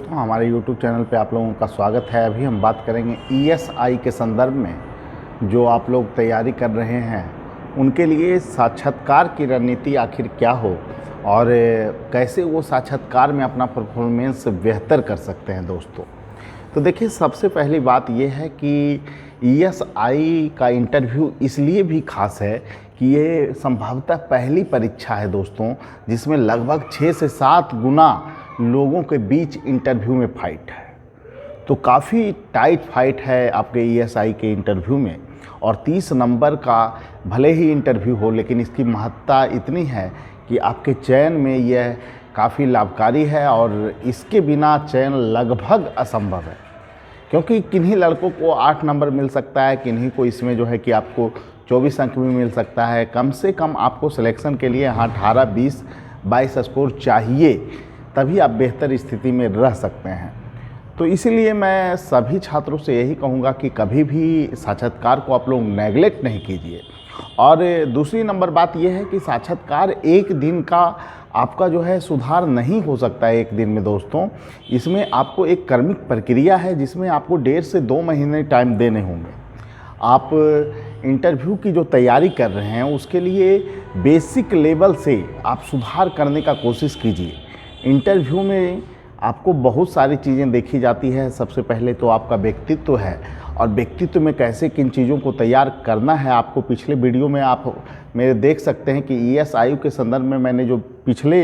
दोस्तों, हमारे YouTube channel पे आप लोगों का स्वागत है। अभी हम बात करेंगे ESI के संदर्भ में। जो आप लोग तैयारी कर रहे हैं उनके लिए साक्षात्कार की रणनीति आखिर क्या हो और कैसे वो साक्षात्कार में अपना परफॉर्मेंस बेहतर कर सकते हैं। दोस्तों तो देखिए, सबसे पहली बात ये है कि ESI का इंटरव्यू इसलिए भी खास है कि ये संभवतः पहली परीक्षा है दोस्तों, जिसमें लगभग 6 से 7 गुना लोगों के बीच इंटरव्यू में फाइट है। तो काफ़ी टाइट फाइट है आपके ESI के इंटरव्यू में। और 30 नंबर का भले ही इंटरव्यू हो, लेकिन इसकी महत्ता इतनी है कि आपके चयन में यह काफ़ी लाभकारी है और इसके बिना चयन लगभग असंभव है। क्योंकि किन्हीं लड़कों को 8 नंबर मिल सकता है, किन्हीं को इसमें जो है कि आपको 24 अंक भी मिल सकता है। कम से कम आपको सिलेक्शन के लिए यहाँ 18, 20, 22 स्कोर चाहिए, तभी आप बेहतर स्थिति में रह सकते हैं। तो इसीलिए मैं सभी छात्रों से यही कहूँगा कि कभी भी साक्षात्कार को आप लोग नेगलेक्ट नहीं कीजिए। और दूसरी नंबर बात यह है कि साक्षात्कार एक दिन का आपका जो है सुधार नहीं हो सकता है एक दिन में दोस्तों। इसमें आपको एक कर्मिक प्रक्रिया है जिसमें आपको 1.5 से 2 महीने टाइम देने होंगे। आप इंटरव्यू की जो तैयारी कर रहे हैं उसके लिए बेसिक लेवल से आप सुधार करने का कोशिश कीजिए। इंटरव्यू में आपको बहुत सारी चीज़ें देखी जाती है। सबसे पहले तो आपका व्यक्तित्व है, और व्यक्तित्व में कैसे किन चीज़ों को तैयार करना है आपको पिछले वीडियो में आप मेरे देख सकते हैं कि ESI के संदर्भ में मैंने जो पिछले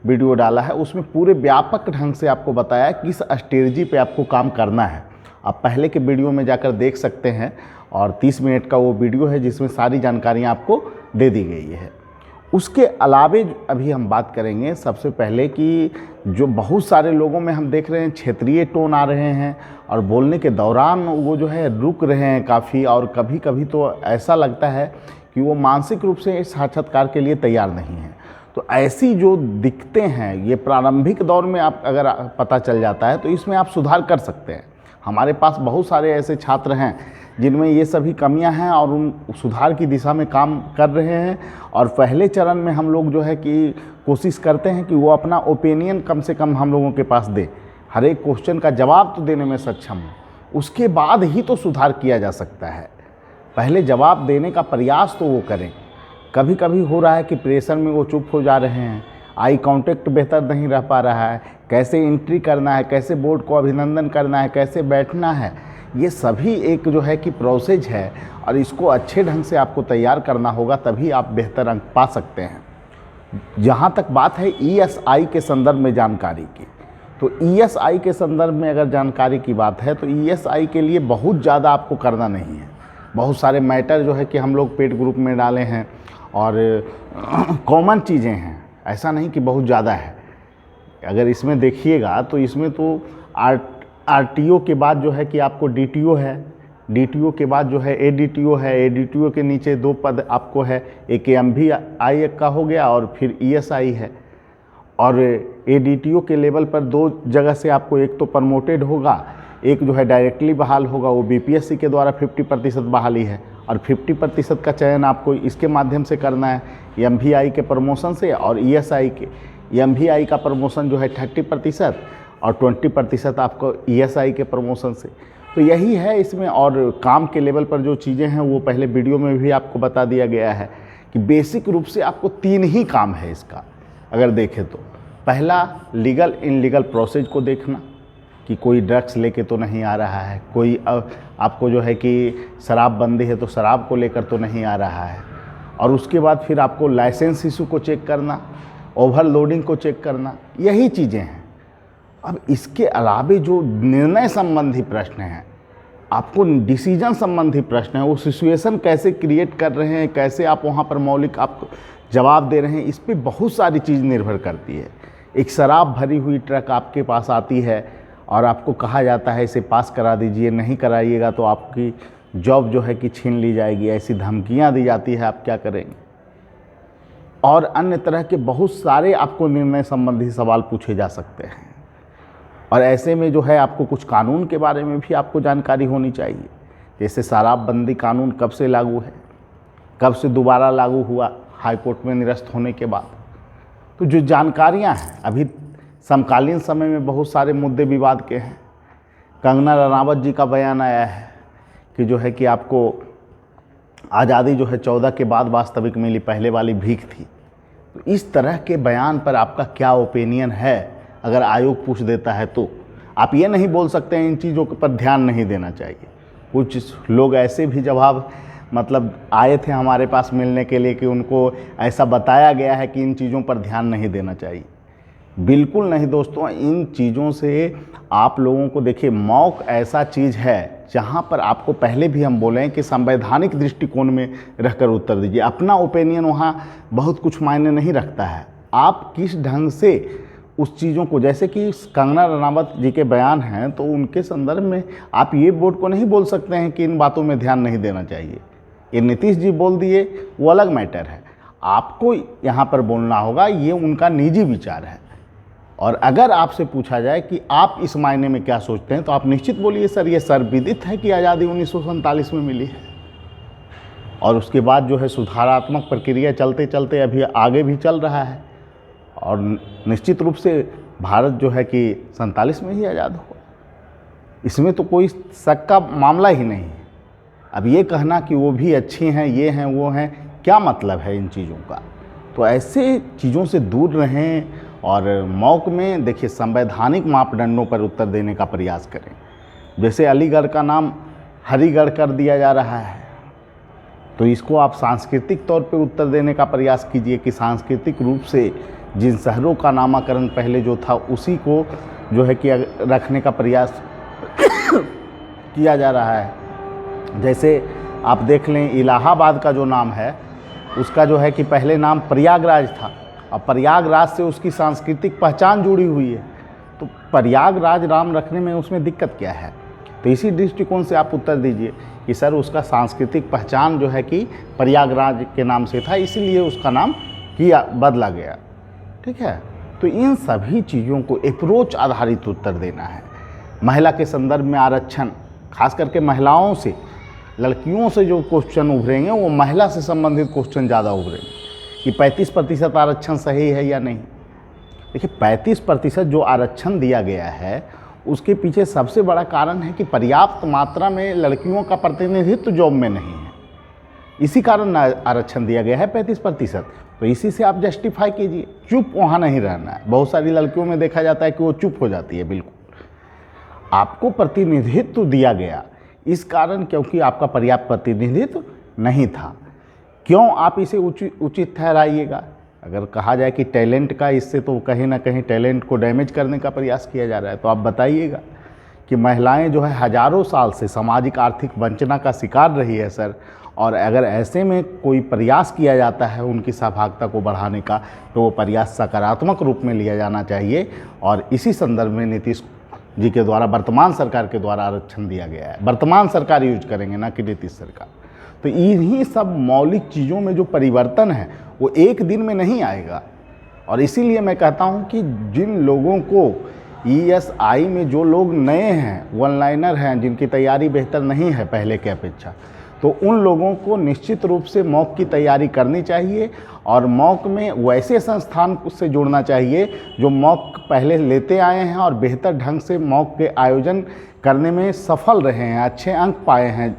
वीडियो डाला है उसमें पूरे व्यापक ढंग से आपको बताया किस स्ट्रेटजी पे आपको काम करना है। आप पहले के वीडियो में जाकर देख सकते हैं, और 30 मिनट का वो वीडियो है जिसमें सारी जानकारियाँ आपको दे दी गई है। उसके अलावे अभी हम बात करेंगे सबसे पहले कि जो बहुत सारे लोगों में हम देख रहे हैं क्षेत्रीय टोन आ रहे हैं, और बोलने के दौरान वो जो है रुक रहे हैं काफ़ी, और कभी कभी तो ऐसा लगता है कि वो मानसिक रूप से इस साक्षात्कार के लिए तैयार नहीं है। तो ऐसी जो दिक्कतें हैं, ये प्रारंभिक दौर में आप अगर पता चल जाता है तो इसमें आप सुधार कर सकते हैं। हमारे पास बहुत सारे ऐसे छात्र हैं जिनमें ये सभी कमियां हैं और उन सुधार की दिशा में काम कर रहे हैं। और पहले चरण में हम लोग जो है कि कोशिश करते हैं कि वो अपना ओपिनियन कम से कम हम लोगों के पास दे, हर एक क्वेश्चन का जवाब तो देने में सक्षम हो, उसके बाद ही तो सुधार किया जा सकता है। पहले जवाब देने का प्रयास तो वो करें। कभी कभी हो रहा है कि प्रेशर में वो चुप हो जा रहे हैं, आई कांटेक्ट बेहतर नहीं रह पा रहा है, कैसे एंट्री करना है, कैसे बोर्ड को अभिनंदन करना है, कैसे बैठना है, ये सभी एक जो है कि प्रोसेस है, और इसको अच्छे ढंग से आपको तैयार करना होगा, तभी आप बेहतर अंक पा सकते हैं। जहाँ तक बात है ESI के संदर्भ में जानकारी की, तो ESI के संदर्भ में अगर जानकारी की बात है तो ESI के लिए बहुत ज़्यादा आपको करना नहीं है। बहुत सारे मैटर जो है कि हम लोग पेड ग्रुप में डाले हैं और कॉमन चीज़ें हैं, ऐसा नहीं कि बहुत ज़्यादा है। अगर इसमें देखिएगा तो इसमें तो RTO के बाद जो है कि आपको DTO है, DTO के बाद जो है ADTO है, ADTO के नीचे 2 पद आपको है, एक MVI का हो गया और फिर ESI है। और ADTO के लेवल पर 2 जगह से आपको एक तो प्रमोटेड होगा, एक जो है डायरेक्टली बहाल होगा, वो BPSC के द्वारा 50% बहाली है, और 50% का चयन आपको इसके माध्यम से करना है, MVI के प्रमोशन से। और ESI के MVI का प्रमोशन जो है 30% और 20% आपको ESI के प्रमोशन से। तो यही है इसमें। और काम के लेवल पर जो चीज़ें हैं वो पहले वीडियो में भी आपको बता दिया गया है कि बेसिक रूप से आपको 3 ही काम है इसका। अगर देखें तो पहला, लीगल इनलीगल प्रोसेस को देखना कि कोई ड्रग्स लेके तो नहीं आ रहा है, कोई आपको जो है कि शराबबंदी है तो शराब को लेकर तो नहीं आ रहा है। और उसके बाद फिर आपको लाइसेंस इशू को चेक करना, ओवरलोडिंग को चेक करना, यही चीज़ें हैं। अब इसके अलावे जो निर्णय संबंधी प्रश्न हैं, आपको डिसीजन संबंधी प्रश्न है, वो सिचुएशन कैसे क्रिएट कर रहे हैं, कैसे आप वहाँ पर मौलिक आप जवाब दे रहे हैं, इस पे बहुत सारी चीज़ निर्भर करती है। एक शराब भरी हुई ट्रक आपके पास आती है और आपको कहा जाता है इसे पास करा दीजिए, नहीं कराइएगा तो आपकी जॉब जो है कि छीन ली जाएगी, ऐसी धमकियाँ दी जाती है, आप क्या करेंगे। और अन्य तरह के बहुत सारे आपको निर्णय संबंधी सवाल पूछे जा सकते हैं। और ऐसे में जो है आपको कुछ कानून के बारे में भी आपको जानकारी होनी चाहिए। जैसे शराबबंदी कानून कब से लागू है, कब से दोबारा लागू हुआ हाई कोर्ट में निरस्त होने के बाद। तो जो जानकारियां हैं, अभी समकालीन समय में बहुत सारे मुद्दे विवाद के हैं। कंगना रनावत जी का बयान आया है कि जो है कि आपको आज़ादी जो है 14 के बाद वास्तविक मिली, पहले वाली भीख थी। तो इस तरह के बयान पर आपका क्या ओपिनियन है? अगर आयोग पूछ देता है तो आप ये नहीं बोल सकते हैं इन चीज़ों पर ध्यान नहीं देना चाहिए। कुछ लोग ऐसे भी जवाब मतलब आए थे हमारे पास मिलने के लिए कि उनको ऐसा बताया गया है कि इन चीज़ों पर ध्यान नहीं देना चाहिए। बिल्कुल नहीं दोस्तों, इन चीज़ों से आप लोगों को देखिए, मौक ऐसा चीज़ है जहाँ पर आपको पहले भी हम बोले हैं कि संवैधानिक दृष्टिकोण में रहकर उत्तर दीजिए। अपना ओपिनियन वहाँ बहुत कुछ मायने नहीं रखता है। आप किस ढंग से उस चीज़ों को, जैसे कि कंगना रनावत जी के बयान हैं, तो उनके संदर्भ में आप ये बोर्ड को नहीं बोल सकते हैं कि इन बातों में ध्यान नहीं देना चाहिए। ये नीतीश जी बोल दिए, वो अलग मैटर है। आपको यहाँ पर बोलना होगा, ये उनका निजी विचार है। और अगर आपसे पूछा जाए कि आप इस मायने में क्या सोचते हैं, तो आप निश्चित बोलिए सर ये सर्वविदित है कि आज़ादी 1947 में मिली है, और उसके बाद जो है सुधारात्मक प्रक्रिया चलते चलते अभी आगे भी चल रहा है, और निश्चित रूप से भारत जो है कि 47 में ही आज़ाद हुआ। इसमें तो कोई शक का मामला ही नहीं है। अब ये कहना कि वो भी अच्छी हैं, ये हैं, वो हैं, क्या मतलब है इन चीज़ों का? तो ऐसे चीज़ों से दूर रहें और मौक में देखिए संवैधानिक मापदंडों पर उत्तर देने का प्रयास करें। जैसे अलीगढ़ का नाम हरिगढ़ कर दिया जा रहा है, तो इसको आप सांस्कृतिक तौर पे उत्तर देने का प्रयास कीजिए कि सांस्कृतिक रूप से जिन शहरों का नामकरण पहले जो था उसी को जो है कि रखने का प्रयास किया जा रहा है। जैसे आप देख लें, इलाहाबाद का जो नाम है उसका जो है कि पहले नाम प्रयागराज था, और प्रयागराज से उसकी सांस्कृतिक पहचान जुड़ी हुई है। तो प्रयागराज नाम रखने में उसमें दिक्कत क्या है? तो इसी दृष्टिकोण से आप उत्तर दीजिए कि सर उसका सांस्कृतिक पहचान जो है कि प्रयागराज के नाम से था, इसीलिए उसका नाम बदला गया। ठीक है, तो इन सभी चीज़ों को अप्रोच आधारित उत्तर देना है। महिला के संदर्भ में आरक्षण, खास करके महिलाओं से, लड़कियों से जो क्वेश्चन उभरेंगे वो महिला से संबंधित क्वेश्चन ज़्यादा उभरेंगे कि 35% आरक्षण सही है या नहीं। देखिए 35% जो आरक्षण दिया गया है उसके पीछे सबसे बड़ा कारण है कि पर्याप्त मात्रा में लड़कियों का प्रतिनिधित्व जॉब में नहीं है, इसी कारण आरक्षण दिया गया है 35%। तो इसी से आप जस्टिफाई कीजिए, चुप वहाँ नहीं रहना है। बहुत सारी लड़कियों में देखा जाता है कि वो चुप हो जाती है। बिल्कुल आपको प्रतिनिधित्व दिया गया इस कारण क्योंकि आपका पर्याप्त प्रतिनिधित्व नहीं था। क्यों आप इसे उचित ठहराइएगा? अगर कहा जाए कि टैलेंट का, इससे तो कहीं ना कहीं टैलेंट को डैमेज करने का प्रयास किया जा रहा है। तो आप बताइएगा कि महिलाएं जो है हज़ारों साल से सामाजिक आर्थिक वंचना का शिकार रही है सर, और अगर ऐसे में कोई प्रयास किया जाता है उनकी सहभागिता को बढ़ाने का, तो वो प्रयास सकारात्मक रूप में लिया जाना चाहिए। और इसी संदर्भ में नीतीश जी के द्वारा, वर्तमान सरकार के द्वारा आरक्षण दिया गया है। वर्तमान सरकार यूज करेंगे, ना कि नीतीश सरकार। तो इन्हीं सब मौलिक चीज़ों में जो परिवर्तन है वो एक दिन में नहीं आएगा। और इसीलिए मैं कहता हूं कि जिन लोगों को ESI में, जो लोग नए हैं, वन लाइनर हैं, जिनकी तैयारी बेहतर नहीं है पहले के अपेक्षा, तो उन लोगों को निश्चित रूप से मॉक की तैयारी करनी चाहिए। और मॉक में वैसे संस्थान से जुड़ना चाहिए जो मॉक पहले लेते आए हैं और बेहतर ढंग से मॉक के आयोजन करने में सफल रहे हैं, अच्छे अंक पाए हैं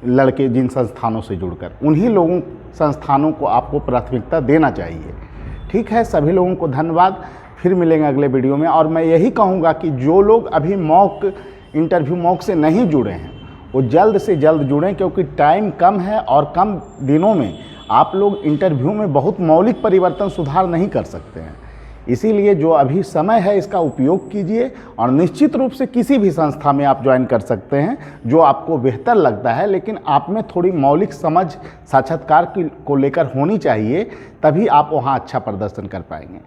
लड़के जिन संस्थानों से जुड़कर, उन्हीं लोगों संस्थानों को आपको प्राथमिकता देना चाहिए। ठीक है, सभी लोगों को धन्यवाद। फिर मिलेंगे अगले वीडियो में। और मैं यही कहूँगा कि जो लोग अभी मॉक इंटरव्यू मॉक से नहीं जुड़े हैं वो जल्द से जल्द जुड़ें, क्योंकि टाइम कम है और कम दिनों में आप लोग इंटरव्यू में बहुत मौलिक परिवर्तन सुधार नहीं कर सकते हैं। इसीलिए जो अभी समय है इसका उपयोग कीजिए, और निश्चित रूप से किसी भी संस्था में आप ज्वाइन कर सकते हैं जो आपको बेहतर लगता है, लेकिन आप में थोड़ी मौलिक समझ साक्षात्कार को लेकर होनी चाहिए, तभी आप वहाँ अच्छा प्रदर्शन कर पाएंगे।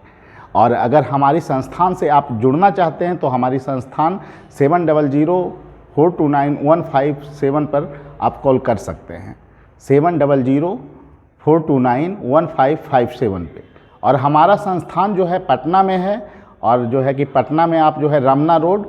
और अगर हमारी संस्थान से आप जुड़ना चाहते हैं तो हमारी संस्थान 7004291557 पर आप कॉल कर सकते हैं, 7004291557 पे। और हमारा संस्थान जो है पटना में है, और जो है कि पटना में आप जो है रमना रोड,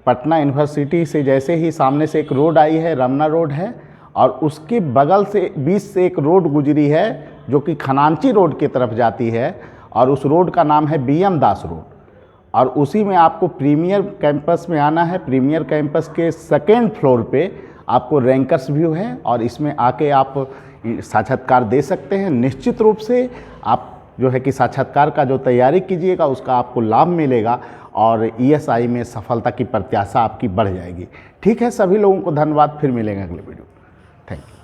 पटना यूनिवर्सिटी से जैसे ही सामने से एक रोड आई है, रमना रोड है, और उसके बगल से बीच से एक रोड गुजरी है जो कि खनांची रोड की तरफ जाती है, और उस रोड का नाम है BM दास रोड। और उसी में आपको प्रीमियर कैंपस में आना है। प्रीमियर कैंपस के सेकेंड फ्लोर पे आपको रैंकर्स व्यू है और इसमें आके आप साक्षात्कार दे सकते हैं। निश्चित रूप से आप जो है कि साक्षात्कार का जो तैयारी कीजिएगा उसका आपको लाभ मिलेगा और ESI में सफलता की प्रत्याशा आपकी बढ़ जाएगी। ठीक है, सभी लोगों को धन्यवाद। फिर मिलेंगे अगले वीडियो। Thank you.